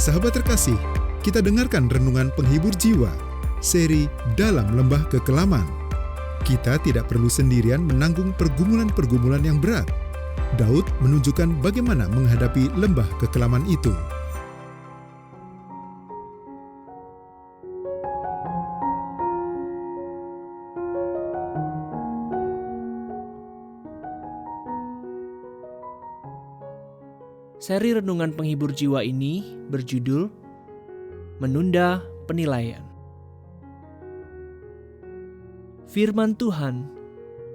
sahabat terkasih, kita dengarkan renungan penghibur jiwa, seri Dalam Lembah Kekelaman. Kita tidak perlu sendirian menanggung pergumulan-pergumulan yang berat. Daud menunjukkan bagaimana menghadapi lembah kekelaman itu. Seri renungan penghibur jiwa ini berjudul Menunda Penilaian. Firman Tuhan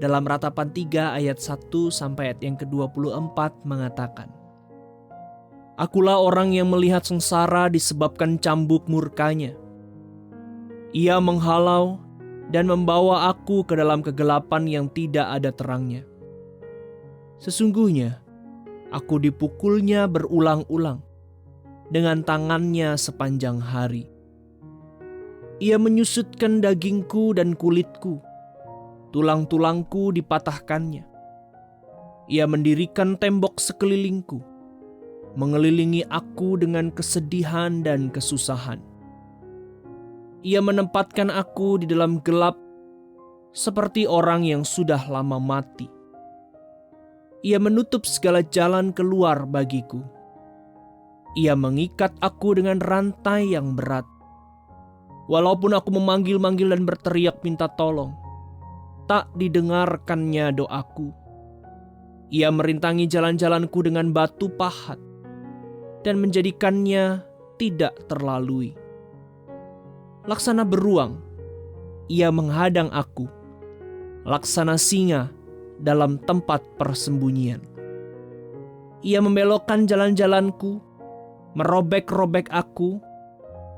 dalam Ratapan 3 ayat 1 sampai ayat yang ke-24 mengatakan, Akulah orang yang melihat sengsara disebabkan cambuk murkanya. Ia menghalau dan membawa aku ke dalam kegelapan yang tidak ada terangnya. Sesungguhnya, aku dipukulnya berulang-ulang dengan tangannya sepanjang hari. Ia menyusutkan dagingku dan kulitku, tulang-tulangku dipatahkannya. Ia mendirikan tembok sekelilingku, mengelilingi aku dengan kesedihan dan kesusahan. Ia menempatkan aku di dalam gelap seperti orang yang sudah lama mati. Ia menutup segala jalan keluar bagiku. Ia mengikat aku dengan rantai yang berat. Walaupun aku memanggil-manggil dan berteriak minta tolong, tak didengarkannya doaku. Ia merintangi jalan-jalanku dengan batu pahat dan menjadikannya tidak terlalui. Laksana beruang, ia menghadang aku. Laksana singa dalam tempat persembunyian. Ia membelokkan jalan-jalanku, merobek-robek aku,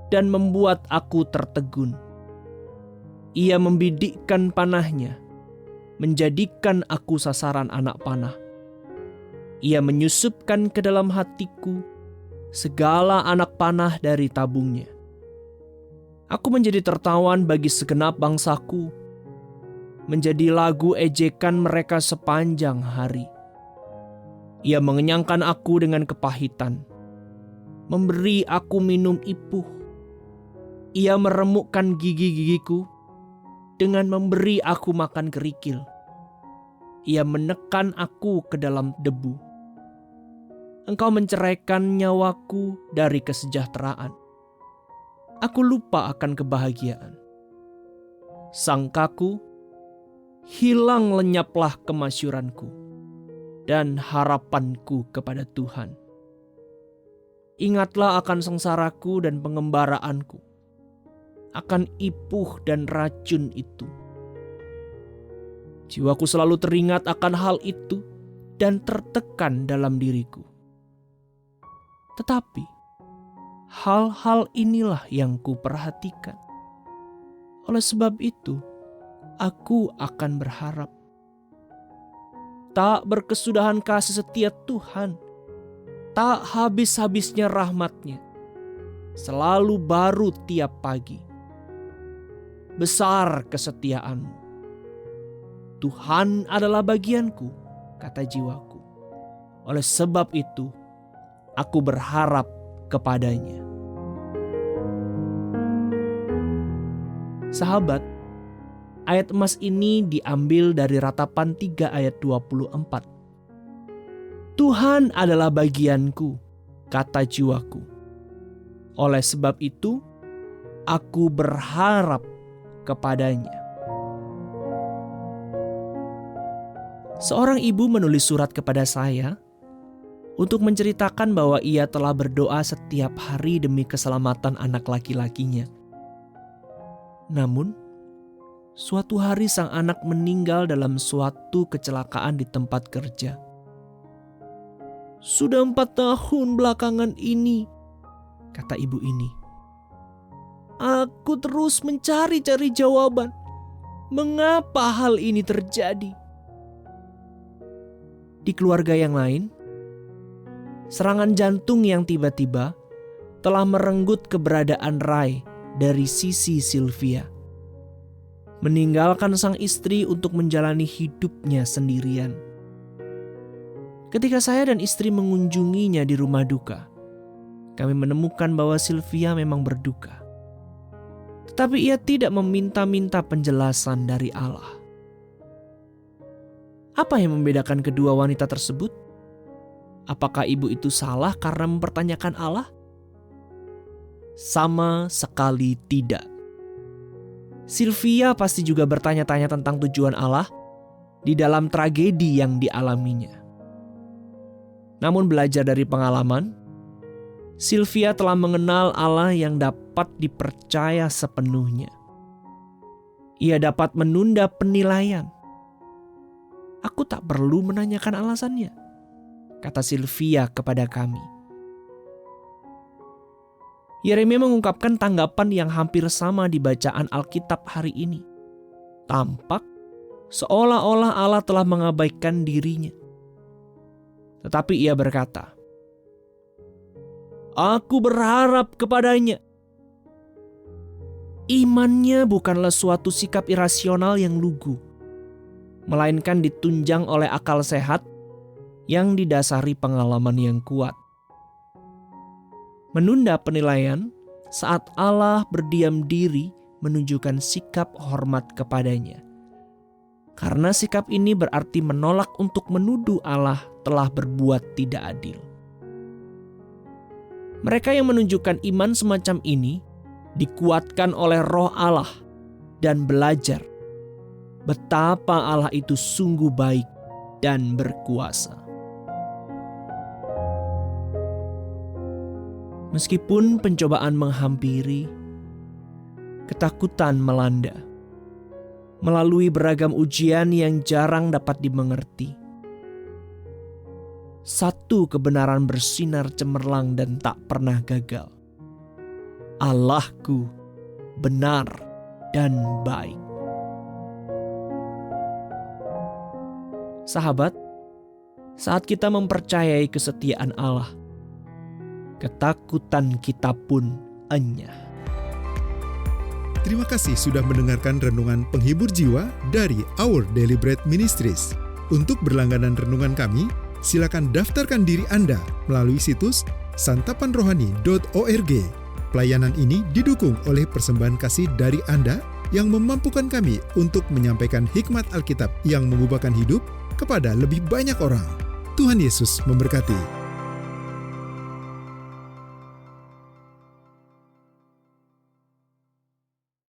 dan membuat aku tertegun. Ia membidikkan panahnya, menjadikan aku sasaran anak panah. Ia menyusupkan ke dalam hatiku segala anak panah dari tabungnya. Aku menjadi tertawan bagi segenap bangsaku, menjadi lagu ejekan mereka sepanjang hari. Ia mengenyangkan aku dengan kepahitan, memberi aku minum ipuh. Ia meremukkan gigi-gigiku dengan memberi aku makan kerikil. Ia menekan aku ke dalam debu. Engkau menceraikan nyawaku dari kesejahteraan. Aku lupa akan kebahagiaan. Sangkaku, hilang lenyaplah kemasyuranku dan harapanku kepada Tuhan. Ingatlah akan sengsaraku dan pengembaraanku, akan ipuh dan racun itu. Jiwaku selalu teringat akan hal itu dan tertekan dalam diriku. Tetapi hal-hal inilah yang kuperhatikan. Oleh sebab itu, aku akan berharap. Tak berkesudahan kasih setia Tuhan, tak habis-habisnya rahmat-Nya, selalu baru tiap pagi. Besar kesetiaan-Mu. Tuhan adalah bagianku, kata jiwaku. Oleh sebab itu, aku berharap kepada-Nya. Sahabat, ayat emas ini diambil dari Ratapan 3 ayat 24. Tuhan adalah bagianku, kata jiwaku. Oleh sebab itu, aku berharap kepada-Nya. Seorang ibu menulis surat kepada saya untuk menceritakan bahwa ia telah berdoa setiap hari demi keselamatan anak laki-lakinya. Namun, suatu hari sang anak meninggal dalam suatu kecelakaan di tempat kerja. Sudah 4 tahun belakangan ini, kata ibu ini. Aku terus mencari-cari jawaban. Mengapa hal ini terjadi? Di keluarga yang lain, serangan jantung yang tiba-tiba telah merenggut keberadaan Ray dari sisi Sylvia. Meninggalkan sang istri untuk menjalani hidupnya sendirian. Ketika saya dan istri mengunjunginya di rumah duka, kami menemukan bahwa Sylvia memang berduka. Tetapi ia tidak meminta-minta penjelasan dari Allah. Apa yang membedakan kedua wanita tersebut? Apakah ibu itu salah karena mempertanyakan Allah? Sama sekali tidak. Sylvia pasti juga bertanya-tanya tentang tujuan Allah di dalam tragedi yang dialaminya. Namun belajar dari pengalaman, Sylvia telah mengenal Allah yang dapat dipercaya sepenuhnya. Ia dapat menunda penilaian. Aku tak perlu menanyakan alasannya, kata Sylvia kepada kami. Yeremia mengungkapkan tanggapan yang hampir sama di bacaan Alkitab hari ini. Tampak seolah-olah Allah telah mengabaikan dirinya. Tetapi ia berkata, "Aku berharap kepadanya." Imannya bukanlah suatu sikap irasional yang lugu, melainkan ditunjang oleh akal sehat yang didasari pengalaman yang kuat. Menunda penilaian saat Allah berdiam diri menunjukkan sikap hormat kepadanya. Karena sikap ini berarti menolak untuk menuduh Allah telah berbuat tidak adil. Mereka yang menunjukkan iman semacam ini dikuatkan oleh Roh Allah dan belajar betapa Allah itu sungguh baik dan berkuasa. Meskipun pencobaan menghampiri, ketakutan melanda. Melalui beragam ujian yang jarang dapat dimengerti, satu kebenaran bersinar cemerlang dan tak pernah gagal. Allahku benar dan baik. Sahabat, saat kita mempercayai kesetiaan Allah, ketakutan kita pun enyah. Terima kasih sudah mendengarkan renungan penghibur jiwa dari Our Daily Bread Ministries. Untuk berlangganan renungan kami, silakan daftarkan diri Anda melalui situs santapanrohani.org. Pelayanan ini didukung oleh persembahan kasih dari Anda yang memampukan kami untuk menyampaikan hikmat Alkitab yang mengubahkan hidup kepada lebih banyak orang. Tuhan Yesus memberkati.